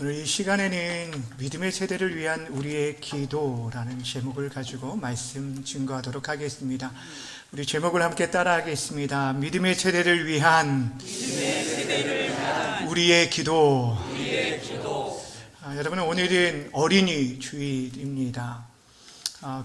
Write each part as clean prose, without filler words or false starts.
오늘 이 시간에는 믿음의 세대를 위한 우리의 기도라는 제목을 가지고 말씀 증거하도록 하겠습니다. 우리 제목을 함께 따라하겠습니다. 믿음의 세대를 위한 우리의 기도. 여러분, 오늘은 어린이 주일입니다.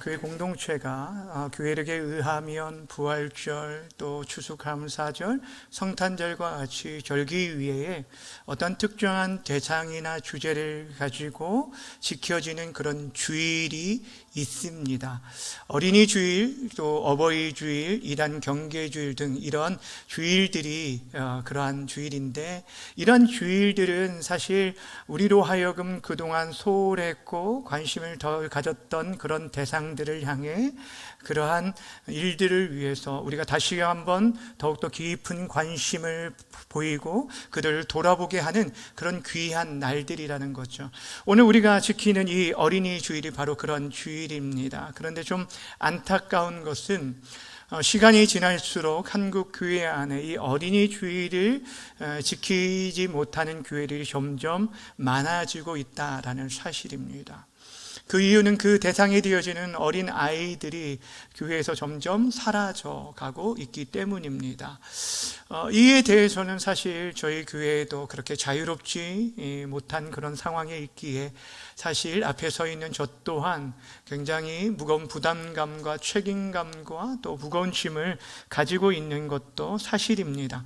교회 공동체가 교회력에 의하면 부활절, 또 추수감사절, 성탄절과 같이 절기 위에 어떤 특정한 대상이나 주제를 가지고 지켜지는 그런 주일이 있습니다. 어린이 주일, 또 어버이 주일, 이단 경계 주일 등 이런 주일들이 그러한 주일인데, 이런 주일들은 사실 우리로 하여금 그동안 소홀했고 관심을 덜 가졌던 그런 대상들을 향해 그러한 일들을 위해서 우리가 다시 한번 더욱더 깊은 관심을 보이고 그들을 돌아보게 하는 그런 귀한 날들이라는 거죠. 오늘 우리가 지키는 이 어린이 주일이 바로 그런 주일입니다. 그런데 좀 안타까운 것은 시간이 지날수록 한국 교회 안에 이 어린이 주일을 지키지 못하는 교회들이 점점 많아지고 있다라는 사실입니다. 그 이유는 그 대상이 되어지는 어린 아이들이 교회에서 점점 사라져가고 있기 때문입니다. 이에 대해서는 사실 저희 교회에도 그렇게 자유롭지 못한 그런 상황에 있기에 사실 앞에 서 있는 저 또한 굉장히 무거운 부담감과 책임감과 또 무거운 짐을 가지고 있는 것도 사실입니다.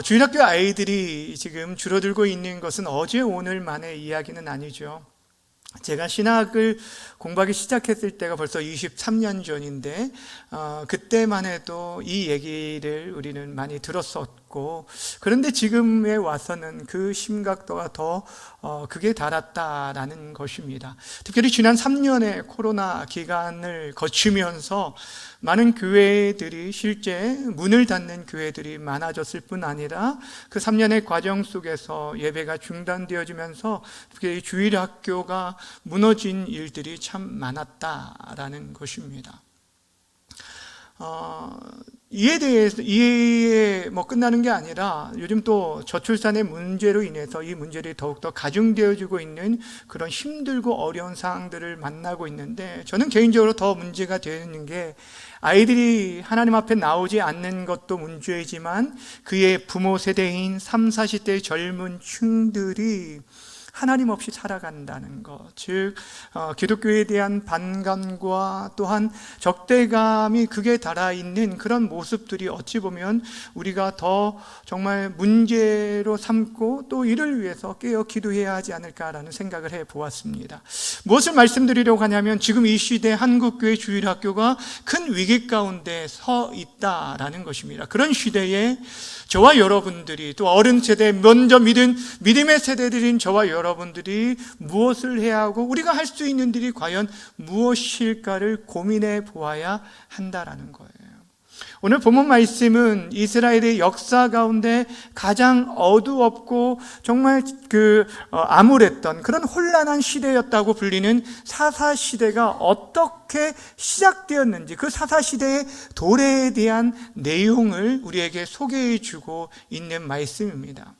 주일학교 아이들이 지금 줄어들고 있는 것은 어제 오늘만의 이야기는 아니죠. 제가 신학을 공부하기 시작했을 때가 벌써 23년 전인데 그때만 해도 이 얘기를 우리는 많이 들었었고, 그런데 지금에 와서는 그 심각도가 더 극에 달았다라는 것입니다. 특별히 지난 3년의 코로나 기간을 거치면서 많은 교회들이 실제 문을 닫는 교회들이 많아졌을 뿐 아니라 그 3년의 과정 속에서 예배가 중단되어지면서 특히 주일학교가 무너진 일들이 참 많았다라는 것입니다. 이에 끝나는 게 아니라 요즘 또 저출산의 문제로 인해서 이 문제들이 더욱더 가중되어지고 있는 그런 힘들고 어려운 상황들을 만나고 있는데, 저는 개인적으로 더 문제가 되는 게 아이들이 하나님 앞에 나오지 않는 것도 문제이지만 그의 부모 세대인 3, 40대의 젊은 층들이 하나님 없이 살아간다는 것, 즉 기독교에 대한 반감과 또한 적대감이 극에 달아있는 그런 모습들이 어찌 보면 우리가 더 정말 문제로 삼고 또 이를 위해서 깨어 기도해야 하지 않을까라는 생각을 해보았습니다. 무엇을 말씀드리려고 하냐면, 지금 이 시대 한국교회 주일학교가 큰 위기 가운데 서 있다라는 것입니다. 그런 시대에 저와 여러분들이, 또 어른 세대, 먼저 믿음의 세대들인 저와 여러분들이 무엇을 해야 하고 우리가 할 수 있는 일이 과연 무엇일까를 고민해 보아야 한다라는 거예요. 오늘 본문 말씀은 이스라엘의 역사 가운데 가장 어두웠고 정말 암울했던 그런 혼란한 시대였다고 불리는 사사시대가 어떻게 시작되었는지, 그 사사시대의 도래에 대한 내용을 우리에게 소개해 주고 있는 말씀입니다.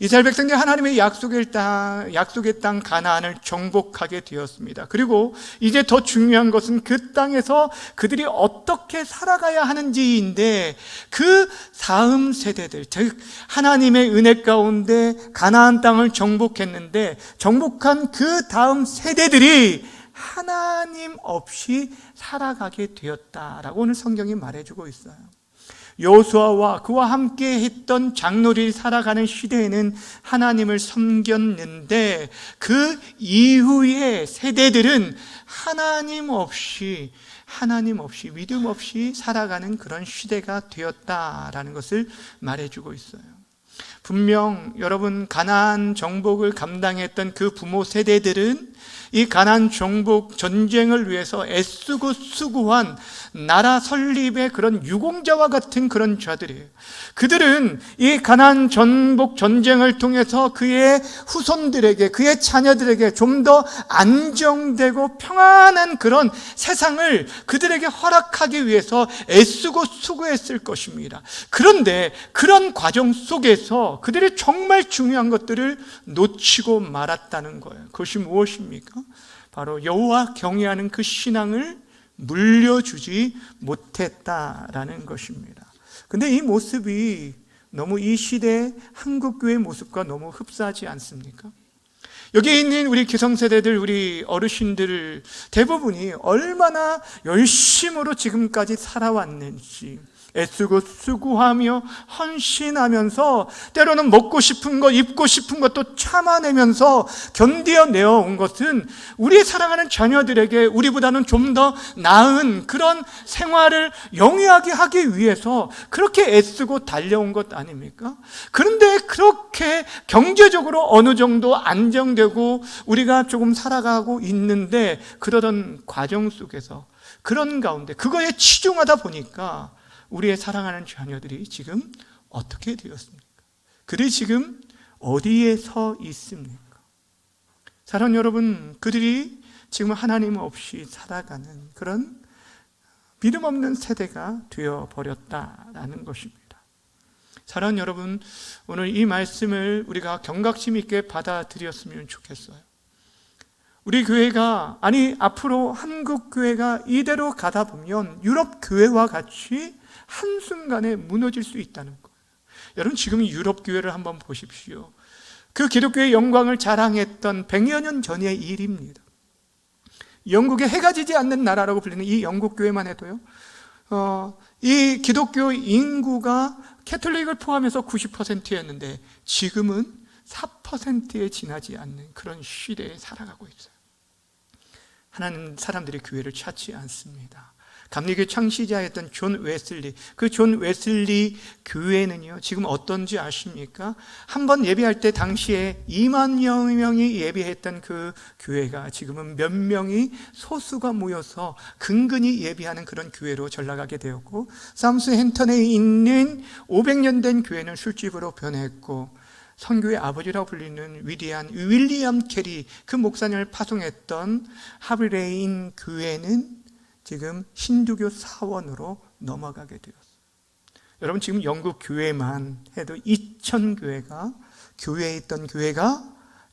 이스라엘 백성들이 하나님의 약속의 땅 가나안을 정복하게 되었습니다. 그리고 이제 더 중요한 것은 그 땅에서 그들이 어떻게 살아가야 하는지인데, 그 다음 세대들, 즉 하나님의 은혜 가운데 가나안 땅을 정복했는데 정복한 그 다음 세대들이 하나님 없이 살아가게 되었다라고 오늘 성경이 말해주고 있어요. 여호수아와 그와 함께 했던 장로들이 살아가는 시대에는 하나님을 섬겼는데, 그 이후의 세대들은 하나님 없이 믿음 없이 살아가는 그런 시대가 되었다라는 것을 말해주고 있어요. 분명 여러분, 가나안 정복을 감당했던 그 부모 세대들은 이 가나안 정복 전쟁을 위해서 애쓰고 수고한 나라 설립의 그런 유공자와 같은 그런 자들이에요. 그들은 이 가나안 전복 전쟁을 통해서 그의 후손들에게, 그의 자녀들에게 좀 더 안정되고 평안한 그런 세상을 그들에게 허락하기 위해서 애쓰고 수고했을 것입니다. 그런데 그런 과정 속에서 그들이 정말 중요한 것들을 놓치고 말았다는 거예요. 그것이 무엇입니까? 바로 여호와 경외하는 그 신앙을 물려주지 못했다라는 것입니다. 근데 이 모습이 너무 이 시대의 한국교회 모습과 너무 흡사하지 않습니까? 여기 있는 우리 기성세대들, 우리 어르신들 대부분이 얼마나 열심으로 지금까지 살아왔는지, 애쓰고 수고하며 헌신하면서 때로는 먹고 싶은 것, 입고 싶은 것도 참아내면서 견뎌내어 온 것은 우리 사랑하는 자녀들에게 우리보다는 좀 더 나은 그런 생활을 영위하게 하기 위해서 그렇게 애쓰고 달려온 것 아닙니까? 그런데 그렇게 경제적으로 어느 정도 안정되고 우리가 조금 살아가고 있는데, 그러던 과정 속에서 그런 가운데 그거에 치중하다 보니까 우리의 사랑하는 자녀들이 지금 어떻게 되었습니까? 그들이 지금 어디에 서 있습니까? 사랑하는 여러분, 그들이 지금 하나님 없이 살아가는 그런 믿음 없는 세대가 되어버렸다라는 것입니다. 사랑하는 여러분, 오늘 이 말씀을 우리가 경각심 있게 받아들였으면 좋겠어요. 우리 교회가, 아니 앞으로 한국 교회가 이대로 가다 보면 유럽 교회와 같이 한순간에 무너질 수 있다는 거예요. 여러분, 지금 유럽 교회를 한번 보십시오. 그 기독교의 영광을 자랑했던 100여 년 전의 일입니다. 영국의 해가 지지 않는 나라라고 불리는 이 영국 교회만 해도요, 이 기독교 인구가 캐톨릭을 포함해서 90%였는데 지금은 4%에 지나지 않는 그런 시대에 살아가고 있어요. 하나님 사람들이 교회를 찾지 않습니다. 감리교 창시자였던 존 웨슬리, 그 존 웨슬리 교회는요, 지금 어떤지 아십니까? 한번 예배할 때 당시에 2만 명이 예배했던 그 교회가 지금은 몇 명이 소수가 모여서 근근히 예배하는 그런 교회로 전락하게 되었고, 사우스햄턴에 있는 500년 된 교회는 술집으로 변했고, 선교의 아버지라고 불리는 위대한 윌리엄 캐리, 그 목사님을 파송했던 하브레인 교회는 지금 힌두교 사원으로 넘어가게 되었어요. 여러분, 지금 영국 교회만 해도 2000교회가, 교회에 있던 교회가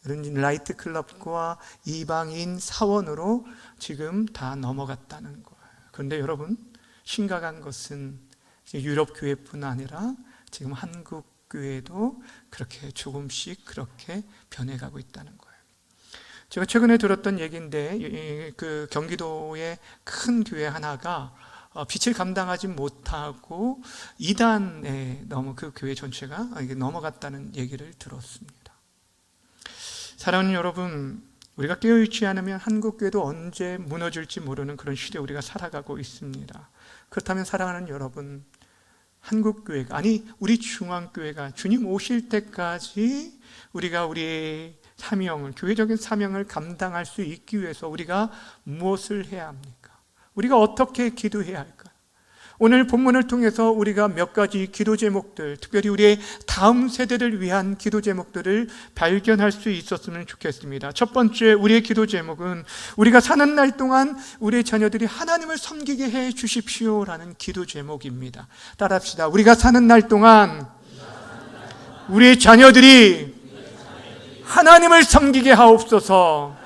여러분 라이트 클럽과 이방인 사원으로 지금 다 넘어갔다는 거예요. 그런데 여러분, 심각한 것은 유럽 교회뿐 아니라 지금 한국 교회도 그렇게 조금씩 그렇게 변해가고 있다는 거예요. 제가 최근에 들었던 얘기인데, 그 경기도의 큰 교회 하나가 빛을 감당하지 못하고 이단에 그 교회 전체가 넘어갔다는 얘기를 들었습니다. 사랑하는 여러분, 우리가 깨어있지 않으면 한국교회도 언제 무너질지 모르는 그런 시대에 우리가 살아가고 있습니다. 그렇다면 사랑하는 여러분, 한국교회가, 아니 우리 중앙교회가 주님 오실 때까지 우리가 우리의 사명을, 교회적인 사명을 감당할 수 있기 위해서 우리가 무엇을 해야 합니까? 우리가 어떻게 기도해야 할까요? 오늘 본문을 통해서 우리가 몇 가지 기도 제목들, 특별히 우리의 다음 세대를 위한 기도 제목들을 발견할 수 있었으면 좋겠습니다. 첫 번째, 우리의 기도 제목은 우리가 사는 날 동안 우리의 자녀들이 하나님을 섬기게 해 주십시오라는 기도 제목입니다. 따라합시다. 우리가 사는 날 동안 우리의 자녀들이 하나님을 섬기게 하옵소서.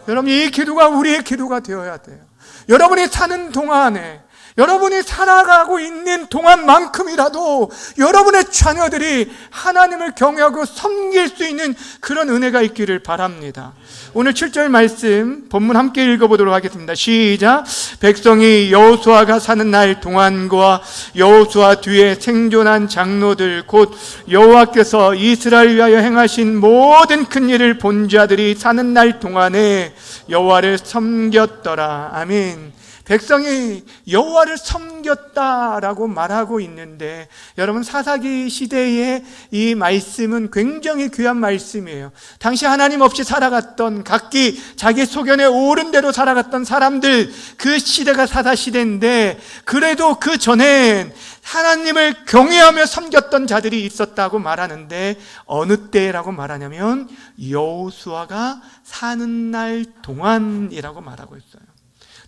여러분, 이 기도가 우리의 기도가 되어야 돼요. 여러분이 사는 동안에, 여러분이 살아가고 있는 동안만큼이라도 여러분의 자녀들이 하나님을 경외하고 섬길 수 있는 그런 은혜가 있기를 바랍니다. 오늘 7절 말씀 본문 함께 읽어보도록 하겠습니다. 시작. 백성이 여호수아가 사는 날 동안과 여호수아 뒤에 생존한 장로들 곧 여호와께서 이스라엘 위하여 행하신 모든 큰 일을 본 자들이 사는 날 동안에 여호와를 섬겼더라. 아멘. 백성이 여호와를 섬겼다라고 말하고 있는데, 여러분 사사기 시대의 이 말씀은 굉장히 귀한 말씀이에요. 당시 하나님 없이 살아갔던, 각기 자기 소견에 오른 대로 살아갔던 사람들, 그 시대가 사사 시대인데, 그래도 그 전엔 하나님을 경외하며 섬겼던 자들이 있었다고 말하는데, 어느 때라고 말하냐면 여호수아가 사는 날 동안이라고 말하고 있어요.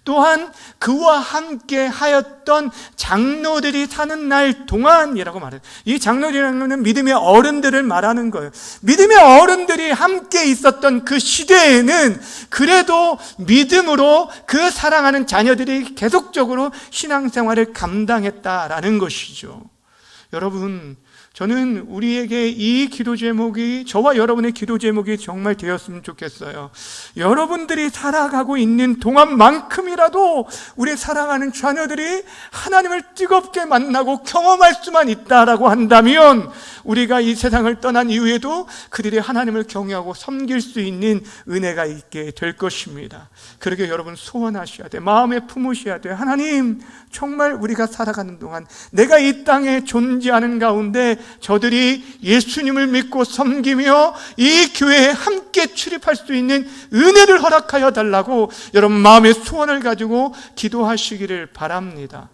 또한 그와 함께 하였던 장로들이 사는 날 동안이라고 말해요. 이 장로들이라는 것은 믿음의 어른들을 말하는 거예요. 믿음의 어른들이 함께 있었던 그 시대에는 그래도 믿음으로 그 사랑하는 자녀들이 계속적으로 신앙생활을 감당했다라는 것이죠. 여러분, 저는 우리에게 이 기도 제목이, 저와 여러분의 기도 제목이 정말 되었으면 좋겠어요. 여러분들이 살아가고 있는 동안만큼이라도 우리 사랑하는 자녀들이 하나님을 뜨겁게 만나고 경험할 수만 있다라고 한다면, 우리가 이 세상을 떠난 이후에도 그들이 하나님을 경외하고 섬길 수 있는 은혜가 있게 될 것입니다. 그러게 여러분 소원하셔야 돼. 마음에 품으셔야 돼. 하나님, 정말 우리가 살아가는 동안 내가 이 땅에 존재하는 가운데 저들이 예수님을 믿고 섬기며 이 교회에 함께 출입할 수 있는 은혜를 허락하여 달라고 여러분 마음의 소원을 가지고 기도하시기를 바랍니다.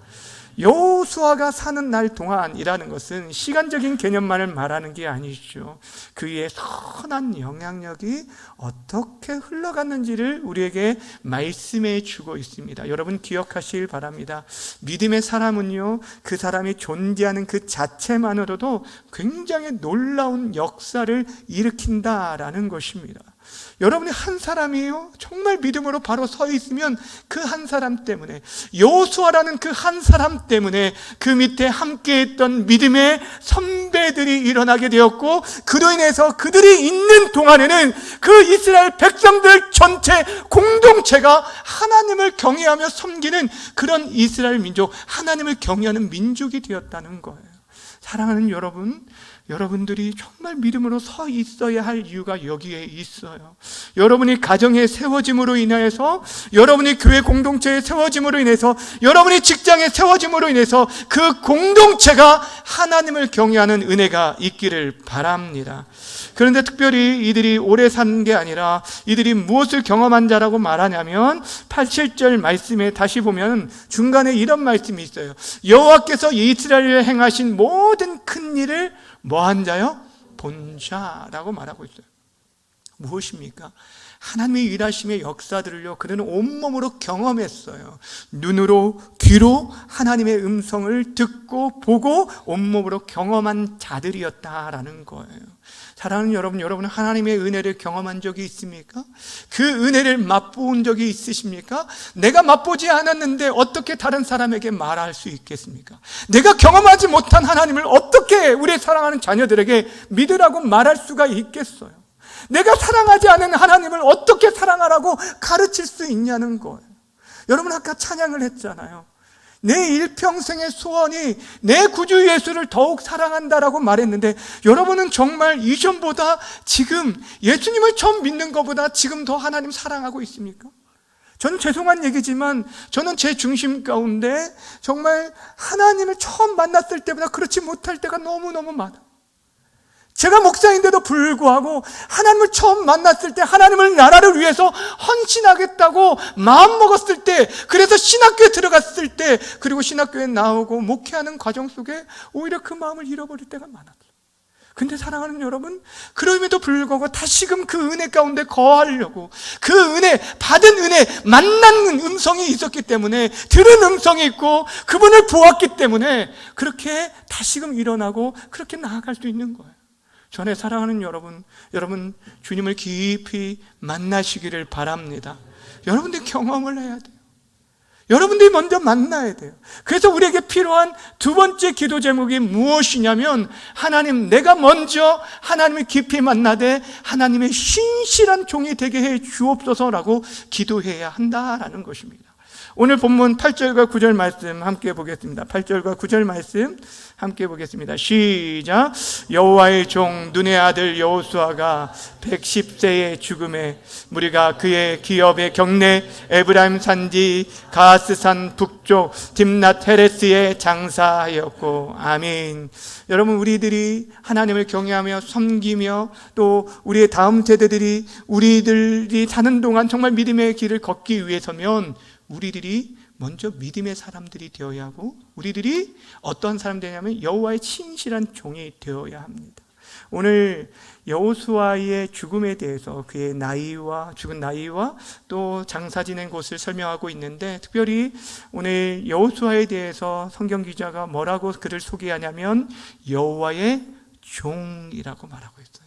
여호수아가 사는 날 동안이라는 것은 시간적인 개념만을 말하는 게 아니죠. 그의 선한 영향력이 어떻게 흘러갔는지를 우리에게 말씀해 주고 있습니다. 여러분 기억하시길 바랍니다. 믿음의 사람은요, 그 사람이 존재하는 그 자체만으로도 굉장히 놀라운 역사를 일으킨다라는 것입니다. 여러분이 한 사람이에요. 정말 믿음으로 바로 서 있으면 그 한 사람 때문에, 여호수아라는 그 한 사람 때문에 그 밑에 함께 했던 믿음의 선배들이 일어나게 되었고, 그로 인해서 그들이 있는 동안에는 그 이스라엘 백성들 전체 공동체가 하나님을 경외하며 섬기는 그런 이스라엘 민족, 하나님을 경외하는 민족이 되었다는 거예요. 사랑하는 여러분, 여러분들이 정말 믿음으로 서 있어야 할 이유가 여기에 있어요. 여러분이 가정에 세워짐으로 인해서, 여러분이 교회 공동체에 세워짐으로 인해서, 여러분이 직장에 세워짐으로 인해서 그 공동체가 하나님을 경외하는 은혜가 있기를 바랍니다. 그런데 특별히 이들이 오래 산 게 아니라 이들이 무엇을 경험한 자라고 말하냐면 87절 말씀에 다시 보면 중간에 이런 말씀이 있어요. 여호와께서 이스라엘에 행하신 모든 큰 일을 뭐한 자요? 본 자라고 말하고 있어요. 무엇입니까? 하나님의 일하심의 역사들을요, 그들은 온몸으로 경험했어요. 눈으로, 귀로 하나님의 음성을 듣고 보고 온몸으로 경험한 자들이었다라는 거예요. 사랑하는 여러분, 여러분은 하나님의 은혜를 경험한 적이 있습니까? 그 은혜를 맛본 적이 있으십니까? 내가 맛보지 않았는데 어떻게 다른 사람에게 말할 수 있겠습니까? 내가 경험하지 못한 하나님을 어떻게 우리 사랑하는 자녀들에게 믿으라고 말할 수가 있겠어요? 내가 사랑하지 않은 하나님을 어떻게 사랑하라고 가르칠 수 있냐는 거예요. 여러분 아까 찬양을 했잖아요. 내 일평생의 소원이 내 구주 예수를 더욱 사랑한다라고 말했는데, 여러분은 정말 이전보다 지금 예수님을 처음 믿는 것보다 지금 더 하나님 사랑하고 있습니까? 저는 죄송한 얘기지만 저는 제 중심 가운데 정말 하나님을 처음 만났을 때보다 그렇지 못할 때가 너무너무 많아요. 제가 목사인데도 불구하고 하나님을 처음 만났을 때, 하나님을 나라를 위해서 헌신하겠다고 마음먹었을 때, 그래서 신학교에 들어갔을 때, 그리고 신학교에 나오고 목회하는 과정 속에 오히려 그 마음을 잃어버릴 때가 많았어요. 근데 사랑하는 여러분, 그럼에도 불구하고 다시금 그 은혜 가운데 거하려고, 그 은혜, 받은 은혜, 만난 음성이 있었기 때문에, 들은 음성이 있고 그분을 보았기 때문에 그렇게 다시금 일어나고 그렇게 나아갈 수 있는 거예요. 전에 사랑하는 여러분, 여러분 주님을 깊이 만나시기를 바랍니다. 여러분들이 경험을 해야 돼요. 여러분들이 먼저 만나야 돼요. 그래서 우리에게 필요한 두 번째 기도 제목이 무엇이냐면, 하나님, 내가 먼저 하나님을 깊이 만나되 하나님의 신실한 종이 되게 해 주옵소서라고 기도해야 한다라는 것입니다. 오늘 본문 8절과 9절 말씀 함께 보겠습니다. 8절과 9절 말씀 함께 보겠습니다. 시작. 여호와의 종 눈의 아들 여호수아가 110세의 죽음에 무리가 그의 기업의 경내 에브라임 산지 가스산 북쪽 딥낫 헤레스에 장사하였고. 아멘. 여러분, 우리들이 하나님을 경외하며 섬기며 또 우리의 다음 세대들이 우리들이 사는 동안 정말 믿음의 길을 걷기 위해서면 우리들이 먼저 믿음의 사람들이 되어야 하고, 우리들이 어떤 사람 되냐면 여호와의 신실한 종이 되어야 합니다. 오늘 여호수아의 죽음에 대해서 그의 나이와 죽은 나이와 또 장사 지낸 곳을 설명하고 있는데, 특별히 오늘 여호수아에 대해서 성경 기자가 뭐라고 그를 소개하냐면 여호와의 종이라고 말하고 있어요.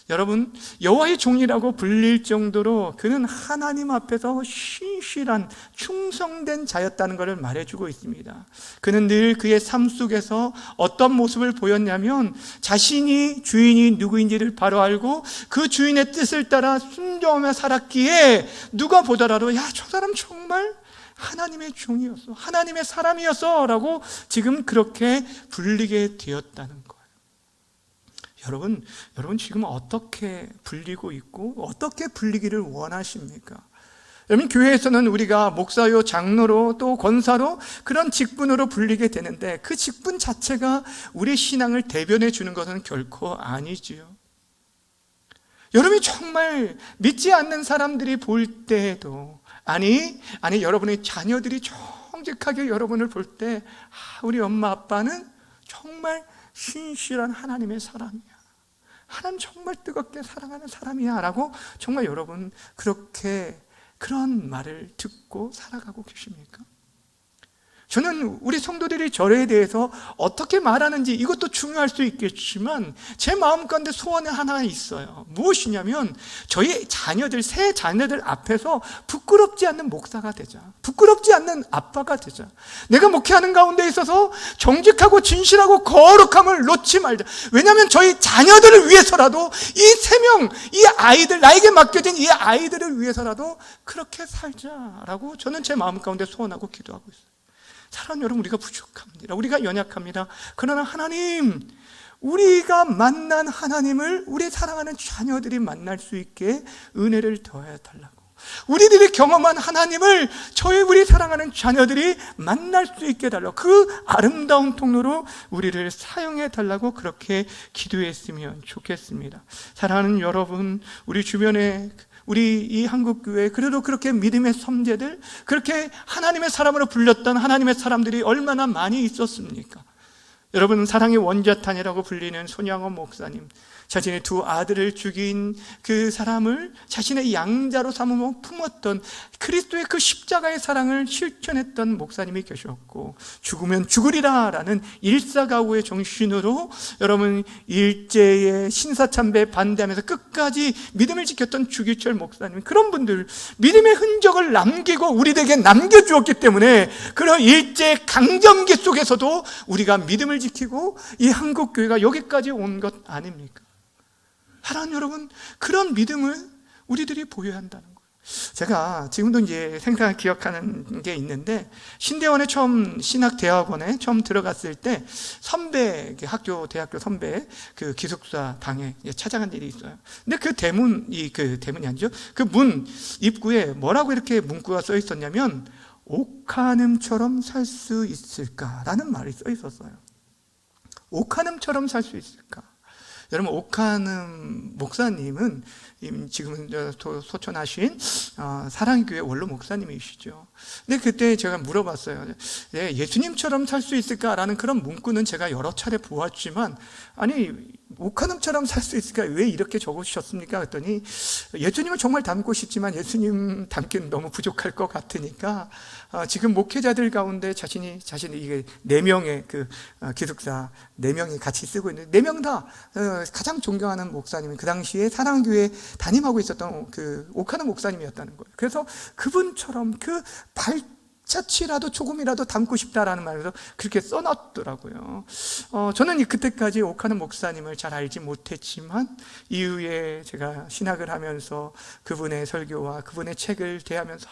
여러분, 여호와의 종이라고 불릴 정도로 그는 하나님 앞에서 신실한 충성된 자였다는 것을 말해주고 있습니다. 그는 늘 그의 삶 속에서 어떤 모습을 보였냐면 자신이 주인이 누구인지를 바로 알고 그 주인의 뜻을 따라 순종하며 살았기에 누가 보더라도 야, 저 사람 정말 하나님의 종이었어, 하나님의 사람이었어 라고 지금 그렇게 불리게 되었다는 거예요. 여러분 지금 어떻게 불리고 있고 어떻게 불리기를 원하십니까? 여러분, 교회에서는 우리가 목사요, 장로로 또 권사로 그런 직분으로 불리게 되는데 그 직분 자체가 우리 신앙을 대변해 주는 것은 결코 아니지요. 여러분이 정말 믿지 않는 사람들이 볼 때에도 아니 여러분의 자녀들이 정직하게 여러분을 볼 때 우리 엄마 아빠는 정말 신실한 하나님의 사람이야, 하나님 정말 뜨겁게 사랑하는 사람이야 라고 정말 여러분 그런 말을 듣고 살아가고 계십니까? 저는 우리 성도들이 저에 대해서 어떻게 말하는지 이것도 중요할 수 있겠지만 제 마음 가운데 소원이 하나 있어요. 무엇이냐면 저희 자녀들, 새 자녀들 앞에서 부끄럽지 않는 목사가 되자, 부끄럽지 않는 아빠가 되자. 내가 목회하는 가운데 있어서 정직하고 진실하고 거룩함을 놓지 말자. 왜냐하면 저희 자녀들을 위해서라도 이 세 명, 이 아이들, 나에게 맡겨진 이 아이들을 위해서라도 그렇게 살자라고 저는 제 마음 가운데 소원하고 기도하고 있어요. 사랑하는 여러분, 우리가 부족합니다. 우리가 연약합니다. 그러나 하나님, 우리가 만난 하나님을 우리 사랑하는 자녀들이 만날 수 있게 은혜를 더해 달라고, 우리들이 경험한 하나님을 우리 사랑하는 자녀들이 만날 수 있게 해달라고, 그 아름다운 통로로 우리를 사용해 달라고 그렇게 기도했으면 좋겠습니다. 사랑하는 여러분, 우리 주변에 우리 이 한국교회 그래도 그렇게 믿음의 선배들, 그렇게 하나님의 사람으로 불렸던 하나님의 사람들이 얼마나 많이 있었습니까? 여러분, 사랑의 원자탄이라고 불리는 손양원 목사님, 자신의 두 아들을 죽인 그 사람을 자신의 양자로 삼으며 품었던 그리스도의 그 십자가의 사랑을 실천했던 목사님이 계셨고, 죽으면 죽으리라 라는 일사가구의 정신으로 여러분 일제의 신사참배에 반대하면서 끝까지 믿음을 지켰던 주기철 목사님, 그런 분들 믿음의 흔적을 남기고 우리에게 남겨주었기 때문에 그런 일제 강점기 속에서도 우리가 믿음을 지키고 이 한국교회가 여기까지 온 것 아닙니까? 사랑하는 여러분, 그런 믿음을 우리들이 보여야 한다는 거예요. 제가 지금도 이제 생생하게 기억하는 게 있는데, 신대원에 신학대학원에 처음 들어갔을 때 선배, 대학교 선배 그 기숙사 방에 찾아간 일이 있어요. 근데 그 대문이 아니죠. 그 문 입구에 뭐라고 이렇게 문구가 써 있었냐면 옥하늠처럼 살 수 있을까라는 말이 써 있었어요. 옥하늠처럼 살 수 있을까? 여러분, 옥하늠 목사님은 지금은 소천하신 사랑의 교회 원로 목사님이시죠. 근데 그때 제가 물어봤어요. 예수님처럼 살 수 있을까라는 그런 문구는 제가 여러 차례 보았지만, 아니 옥하늠처럼 살 수 있을까, 왜 이렇게 적으셨습니까? 그랬더니 예수님을 정말 닮고 싶지만 예수님 닮기는 너무 부족할 것 같으니까 지금 목회자들 가운데 자신이 이게 4명의 그 기숙사 4명이 같이 쓰고 있는데 4명 다 가장 존경하는 목사님이 그 당시에 사랑교회 담임하고 있었던 그 옥하는 목사님이었다는 거예요. 그래서 그분처럼 그 발자취라도 조금이라도 닮고 싶다라는 말에서 그렇게 써놨더라고요. 저는 그때까지 옥하는 목사님을 잘 알지 못했지만 이후에 제가 신학을 하면서 그분의 설교와 그분의 책을 대하면서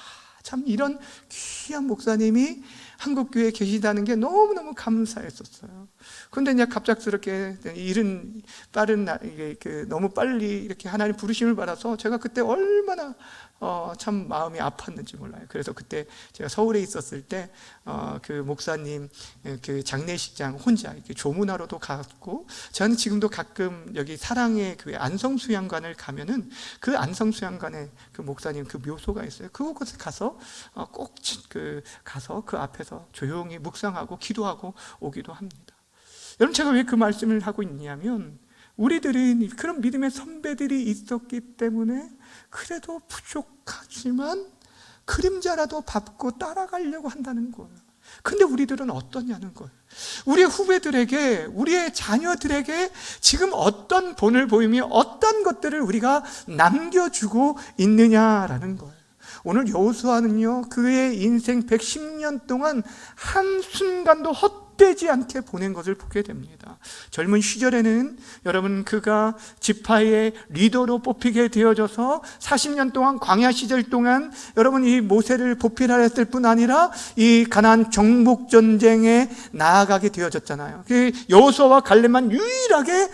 참 이런 귀한 목사님이 한국교회에 계시다는 게 너무너무 감사했었어요. 그런데 이제 갑작스럽게 일은 빠른 이게 너무 빨리 이렇게 하나님 부르심을 받아서 제가 그때 얼마나 참 마음이 아팠는지 몰라요. 그래서 그때 제가 서울에 있었을 때 그 목사님 그 장례식장 혼자 이렇게 조문하러도 갔고, 저는 지금도 가끔 여기 사랑의 그 안성수양관을 가면은 그 안성수양관에 그 목사님 그 묘소가 있어요. 그곳에 가서 꼭 가서 그 앞에서 조용히 묵상하고 기도하고 오기도 합니다. 여러분, 제가 왜 그 말씀을 하고 있냐면, 우리들은 그런 믿음의 선배들이 있었기 때문에 그래도 부족하지만 그림자라도 밟고 따라가려고 한다는 거예요. 근데 우리들은 어떠냐는 거예요. 우리의 후배들에게, 우리의 자녀들에게 지금 어떤 본을 보이며 어떤 것들을 우리가 남겨주고 있느냐라는 거예요. 오늘 여호수아는요, 그의 인생 110년 동안 한순간도 헛되지 않게 보낸 것을 보게 됩니다. 젊은 시절에는 여러분, 그가 지파의 리더로 뽑히게 되어져서 40년 동안, 광야 시절 동안 여러분 이 모세를 보필하였을 뿐 아니라 이 가나안 정복 전쟁에 나아가게 되어졌잖아요. 여호수아와 갈렙만 유일하게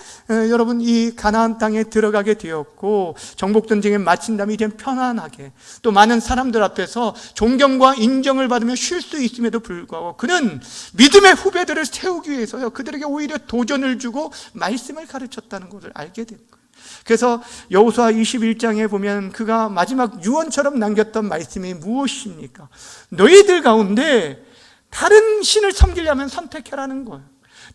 여러분 이 가나안 땅에 들어가게 되었고, 정복 전쟁에 마친 다음에 이제 편안하게 또 많은 사람들 앞에서 존경과 인정을 받으며 쉴 수 있음에도 불구하고 그는 믿음의 후배들을 세우기 위해서요, 그들에게 오히려 도전을 주고 말씀을 가르쳤다는 것을 알게 된 거예요. 그래서 여호수아 21장에 보면 그가 마지막 유언처럼 남겼던 말씀이 무엇입니까? 너희들 가운데 다른 신을 섬기려면 선택해라는 거예요.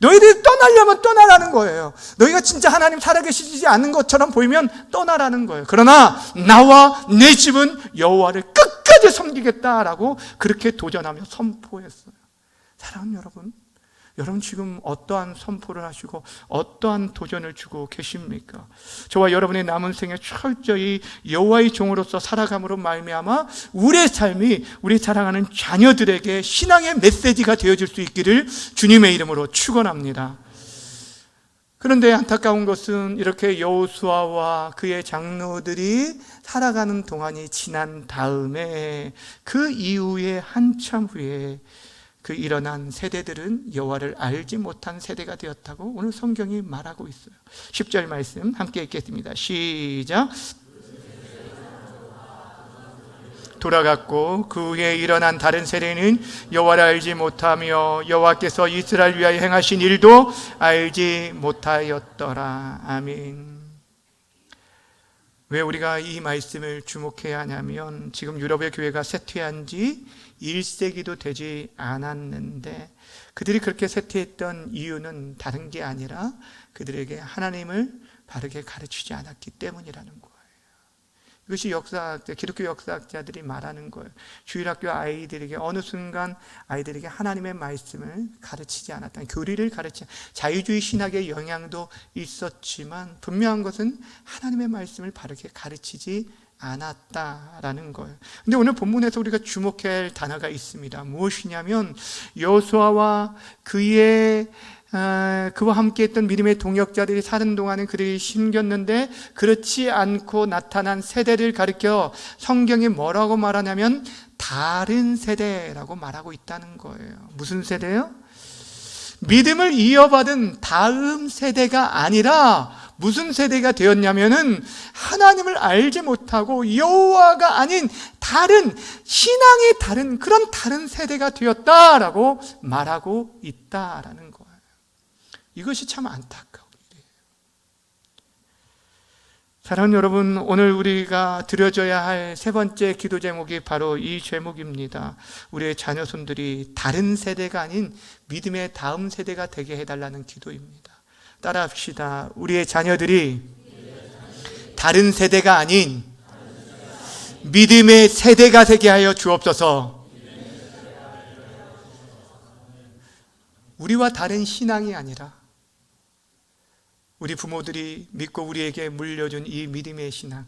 너희들이 떠나려면 떠나라는 거예요. 너희가 진짜 하나님 살아계시지 않는 것처럼 보이면 떠나라는 거예요. 그러나 나와 내 집은 여호와를 끝까지 섬기겠다라고 그렇게 도전하며 선포했어요. 사랑하는 여러분, 여러분 지금 어떠한 선포를 하시고 어떠한 도전을 주고 계십니까? 저와 여러분의 남은 생에 철저히 여호와의 종으로서 살아감으로 말미암아 우리의 삶이 우리 사랑하는 자녀들에게 신앙의 메시지가 되어질 수 있기를 주님의 이름으로 축원합니다. 그런데 안타까운 것은 이렇게 여호수아와 그의 장로들이 살아가는 동안이 지난 다음에 그 이후에 한참 후에 그 일어난 세대들은 여호와를 알지 못한 세대가 되었다고 오늘 성경이 말하고 있어요. 10절 말씀 함께 읽겠습니다. 시작. 돌아갔고 그 후에 일어난 다른 세대는 여호와를 알지 못하며 여호와께서 이스라엘 위하여 행하신 일도 알지 못하였더라. 아멘. 왜 우리가 이 말씀을 주목해야 하냐면, 지금 유럽의 교회가 쇠퇴한 지 1세기도 되지 않았는데 그들이 그렇게 쇠퇴했던 이유는 다른 게 아니라 그들에게 하나님을 바르게 가르치지 않았기 때문이라는 거예요. 이것이 역사학자, 기독교 역사학자들이 말하는 거예요. 주일학교 아이들에게 어느 순간 아이들에게 하나님의 말씀을 가르치지 않았다. 교리를 가르치지, 자유주의 신학의 영향도 있었지만 분명한 것은 하나님의 말씀을 바르게 가르치지 않았다라는 거예요. 근데 오늘 본문에서 우리가 주목해야 할 단어가 있습니다. 무엇이냐면, 여호수아와 그와 함께 했던 믿음의 동역자들이 사는 동안은 그들이 심겼는데 그렇지 않고 나타난 세대를 가리켜 성경이 뭐라고 말하냐면 다른 세대라고 말하고 있다는 거예요. 무슨 세대요? 믿음을 이어받은 다음 세대가 아니라 무슨 세대가 되었냐면은 하나님을 알지 못하고 여호와가 아닌 다른, 신앙이 다른 그런 다른 세대가 되었다라고 말하고 있다라는 거예요. 이것이 참 안타까운 일이에요. 사랑하는 여러분, 오늘 우리가 드려져야 할 세 번째 기도 제목이 바로 이 제목입니다. 우리의 자녀손들이 다른 세대가 아닌 믿음의 다음 세대가 되게 해달라는 기도입니다. 따라합시다. 우리의 자녀들이 다른 세대가 아닌 믿음의 세대가 되게 하여 주옵소서. 우리와 다른 신앙이 아니라 우리 부모들이 믿고 우리에게 물려준 이 믿음의 신앙,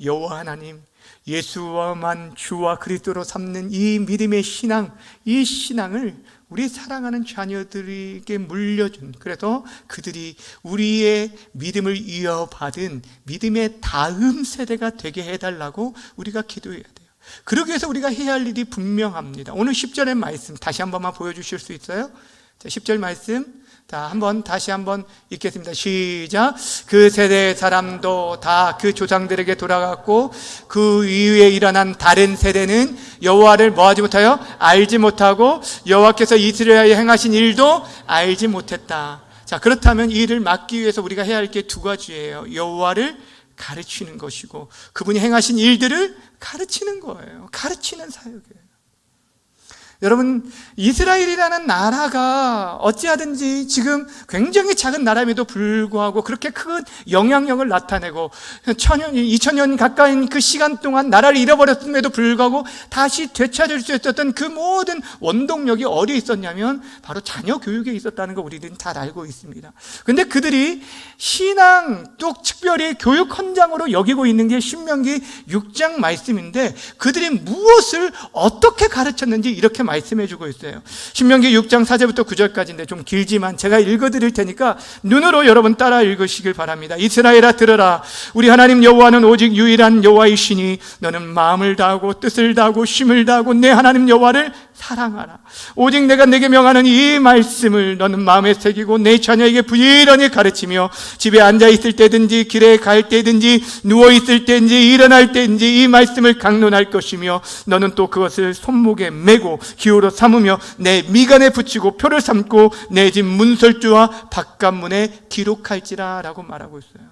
여호와 하나님, 예수와만 주와 그리스도로 삼는 이 믿음의 신앙, 이 신앙을 우리 사랑하는 자녀들에게 물려준, 그래서 그들이 우리의 믿음을 이어받은 믿음의 다음 세대가 되게 해달라고 우리가 기도해야 돼요. 그러기 위해서 우리가 해야 할 일이 분명합니다. 오늘 10절의 말씀 다시 한 번만 보여주실 수 있어요? 자, 10절 말씀 다시 한번 읽겠습니다. 시작. 그 세대의 사람도 다 그 조상들에게 돌아갔고 그 이후에 일어난 다른 세대는 여호와를 뭐하지 못하여? 알지 못하고 여호와께서 이스라엘에 행하신 일도 알지 못했다. 자, 그렇다면 이 일을 막기 위해서 우리가 해야 할 게 두 가지예요. 여호와를 가르치는 것이고 그분이 행하신 일들을 가르치는 거예요. 가르치는 사역이에요. 여러분, 이스라엘이라는 나라가 어찌하든지 지금 굉장히 작은 나라임에도 불구하고 그렇게 큰 영향력을 나타내고 2000년 가까이 그 시간 동안 나라를 잃어버렸음에도 불구하고 다시 되찾을 수 있었던 그 모든 원동력이 어디에 있었냐면 바로 자녀 교육에 있었다는 거 우리는 잘 알고 있습니다. 근데 그들이 신앙 또 특별히 교육 헌장으로 여기고 있는 게 신명기 6장 말씀인데 그들이 무엇을 어떻게 가르쳤는지 이렇게 말씀해 주고 있어요. 신명기 6장 4절부터 9절까지인데 좀 길지만 제가 읽어 드릴 테니까 눈으로 여러분 따라 읽으시길 바랍니다. 이스라엘아 들으라. 우리 하나님 여호와는 오직 유일한 여호와이시니 너는 마음을 다하고 뜻을 다하고 힘을 다하고 내 하나님 여호와를 사랑하라. 오직 내가 내게 명하는 이 말씀을 너는 마음에 새기고 내 자녀에게 부지런히 가르치며 집에 앉아 있을 때든지 길에 갈 때든지 누워 있을 때든지 일어날 때든지 이 말씀을 강론할 것이며 너는 또 그것을 손목에 메고 기호로 삼으며 내 미간에 붙이고 표를 삼고 내 집 문설주와 바깥문에 기록할지라 라고 말하고 있어요.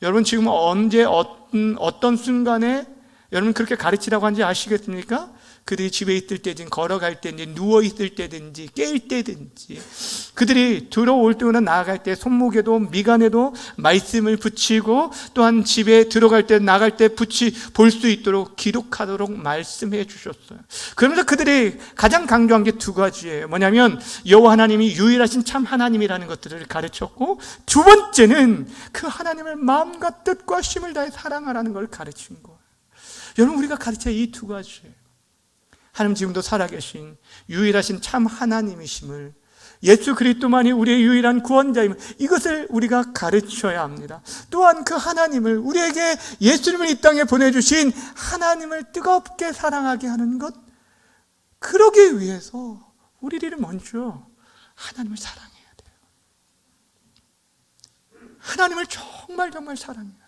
여러분 지금 언제 어떤 순간에 여러분 그렇게 가르치라고 하는지 아시겠습니까? 그들이 집에 있을 때든지 걸어갈 때든지 누워있을 때든지 깰 때든지 그들이 들어올 때나 나아갈 때 손목에도 미간에도 말씀을 붙이고 또한 집에 들어갈 때 나갈 때 볼 수 있도록 기록하도록 말씀해 주셨어요. 그러면서 그들이 가장 강조한 게 두 가지예요. 뭐냐면 여호와 하나님이 유일하신 참 하나님이라는 것들을 가르쳤고 두 번째는 그 하나님을 마음과 뜻과 힘을 다해 사랑하라는 걸 가르친 거예요. 여러분 우리가 가르쳐야 이 두 가지예요. 하나님 지금도 살아계신 유일하신 참 하나님이심을 예수 그리스도만이 우리의 유일한 구원자임을 이것을 우리가 가르쳐야 합니다. 또한 그 하나님을 우리에게 예수님을 이 땅에 보내주신 하나님을 뜨겁게 사랑하게 하는 것 그러기 위해서 우리들이 먼저 하나님을 사랑해야 돼요. 하나님을 정말 사랑해야 돼요.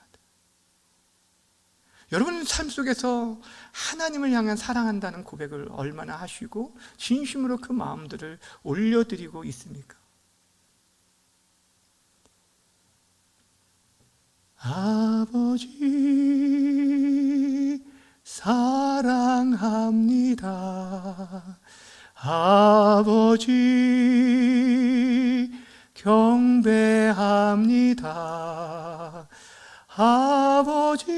여러분 삶 속에서 하나님을 향한 사랑한다는 고백을 얼마나 하시고 진심으로 그 마음들을 올려드리고 있습니까? 아버지 사랑합니다. 아버지 경배합니다. 아버지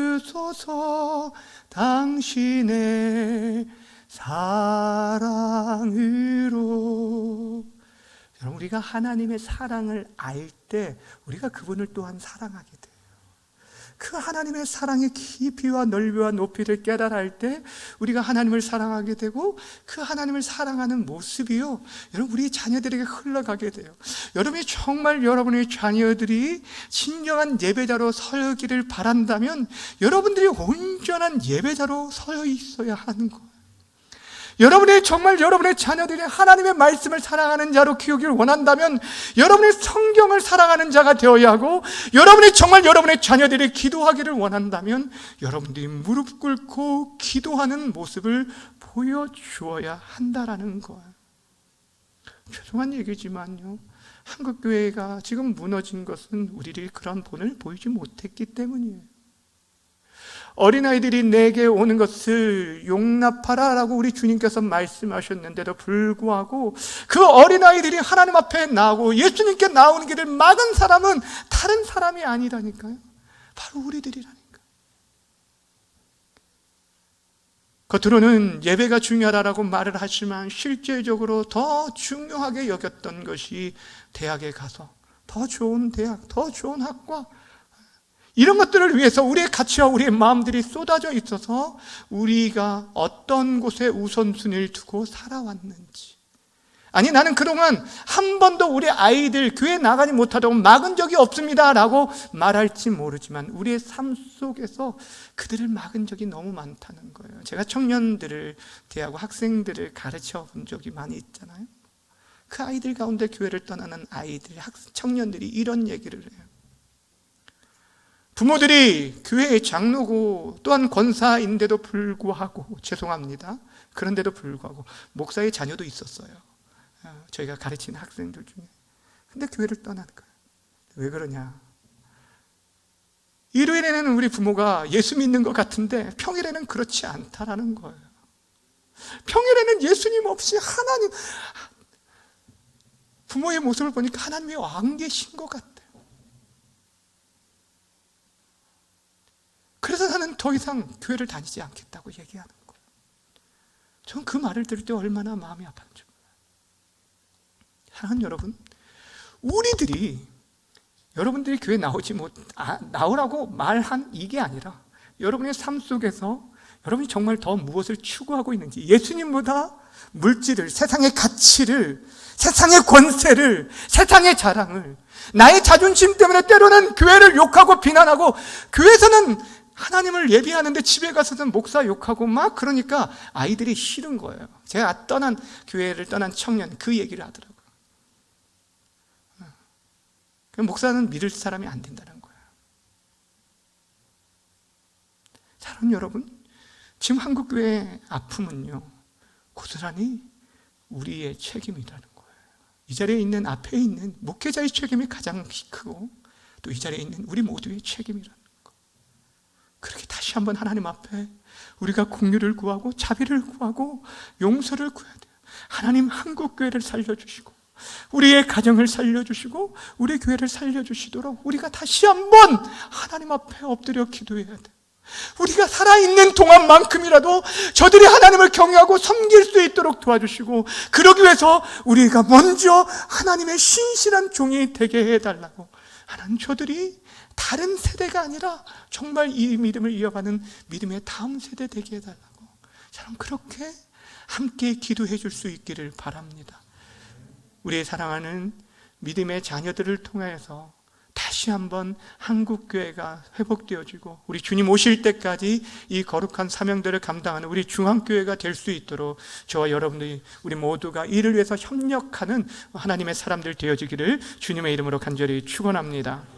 채워주소서 당신의 사랑으로. 여러분 우리가 하나님의 사랑을 알 때 우리가 그분을 또한 사랑하게 돼요. 그 하나님의 사랑의 깊이와 넓이와 높이를 깨달아 할 때 우리가 하나님을 사랑하게 되고 그 하나님을 사랑하는 모습이요 여러분 우리 자녀들에게 흘러가게 돼요. 여러분이 정말 여러분의 자녀들이 진정한 예배자로 서기를 바란다면 여러분들이 온전한 예배자로 서 있어야 하는 거예요. 여러분이 정말 여러분의 자녀들이 하나님의 말씀을 사랑하는 자로 키우기를 원한다면 여러분의 성경을 사랑하는 자가 되어야 하고 여러분이 정말 여러분의 자녀들이 기도하기를 원한다면 여러분들이 무릎 꿇고 기도하는 모습을 보여주어야 한다라는 거예요. 죄송한 얘기지만요 한국교회가 지금 무너진 것은 우리들이 그런 본을 보이지 못했기 때문이에요. 어린아이들이 내게 오는 것을 용납하라 라고 우리 주님께서 말씀하셨는데도 불구하고 그 어린아이들이 하나님 앞에 나오고 예수님께 나오는 길을 막은 사람은 다른 사람이 아니라니까요. 바로 우리들이라니까요. 겉으로는 예배가 중요하다라고 말을 하지만 실제적으로 더 중요하게 여겼던 것이 대학에 가서 더 좋은 대학, 더 좋은 학과 이런 것들을 위해서 우리의 가치와 우리의 마음들이 쏟아져 있어서 우리가 어떤 곳에 우선순위를 두고 살아왔는지 아니, 나는 그동안 한 번도 우리 아이들 교회 나가지 못하도록 막은 적이 없습니다 라고 말할지 모르지만 우리의 삶 속에서 그들을 막은 적이 너무 많다는 거예요. 제가 청년들을 대하고 학생들을 가르쳐 본 적이 많이 있잖아요. 그 아이들 가운데 교회를 떠나는 아이들, 청년들이 이런 얘기를 해요. 부모들이 교회의 장로고 또한 권사인데도 불구하고, 죄송합니다, 그런데도 불구하고 목사의 자녀도 있었어요. 저희가 가르치는 학생들 중에. 근데 교회를 떠나는 거예요. 왜 그러냐? 일요일에는 우리 부모가 예수 믿는 것 같은데 평일에는 그렇지 않다라는 거예요. 평일에는 예수님 없이 하나님, 부모의 모습을 보니까 하나님이 안 계신 것 같아요. 그래서 나는 더 이상 교회를 다니지 않겠다고 얘기하는 거예요. 저는 그 말을 들을 때 얼마나 마음이 아팠죠. 사랑하는 여러분, 여러분들이 교회 나오라고 말한 이게 아니라 여러분의 삶 속에서 여러분이 정말 더 무엇을 추구하고 있는지, 예수님보다 물질을, 세상의 가치를, 세상의 권세를, 세상의 자랑을, 나의 자존심 때문에 때로는 교회를 욕하고 비난하고, 교회에서는 하나님을 예배하는데 집에 가서는 목사 욕하고 막, 그러니까 아이들이 싫은 거예요. 제가 교회를 떠난 청년 그 얘기를 하더라고요. 목사는 믿을 사람이 안 된다는 거예요. 사랑하는 여러분, 지금 한국교회의 아픔은요, 고스란히 우리의 책임이라는 거예요. 이 자리에 있는, 앞에 있는 목회자의 책임이 가장 크고, 또 이 자리에 있는 우리 모두의 책임이라는 거. 그렇게 다시 한번 하나님 앞에 우리가 긍휼을 구하고 자비를 구하고 용서를 구해야 돼요. 하나님, 한국교회를 살려주시고 우리의 가정을 살려주시고 우리 교회를 살려주시도록 우리가 다시 한번 하나님 앞에 엎드려 기도해야 돼요. 우리가 살아있는 동안만큼이라도 저들이 하나님을 경외하고 섬길 수 있도록 도와주시고, 그러기 위해서 우리가 먼저 하나님의 신실한 종이 되게 해달라고, 하나님, 저들이 다른 세대가 아니라 정말 이 믿음을 이어가는 믿음의 다음 세대 되게 해달라고, 저는 그렇게 함께 기도해 줄 수 있기를 바랍니다. 우리의 사랑하는 믿음의 자녀들을 통해서 다시 한번 한국교회가 회복되어지고 우리 주님 오실 때까지 이 거룩한 사명들을 감당하는 우리 중앙교회가 될 수 있도록 저와 여러분들이, 우리 모두가 이를 위해서 협력하는 하나님의 사람들 되어지기를 주님의 이름으로 간절히 축원합니다.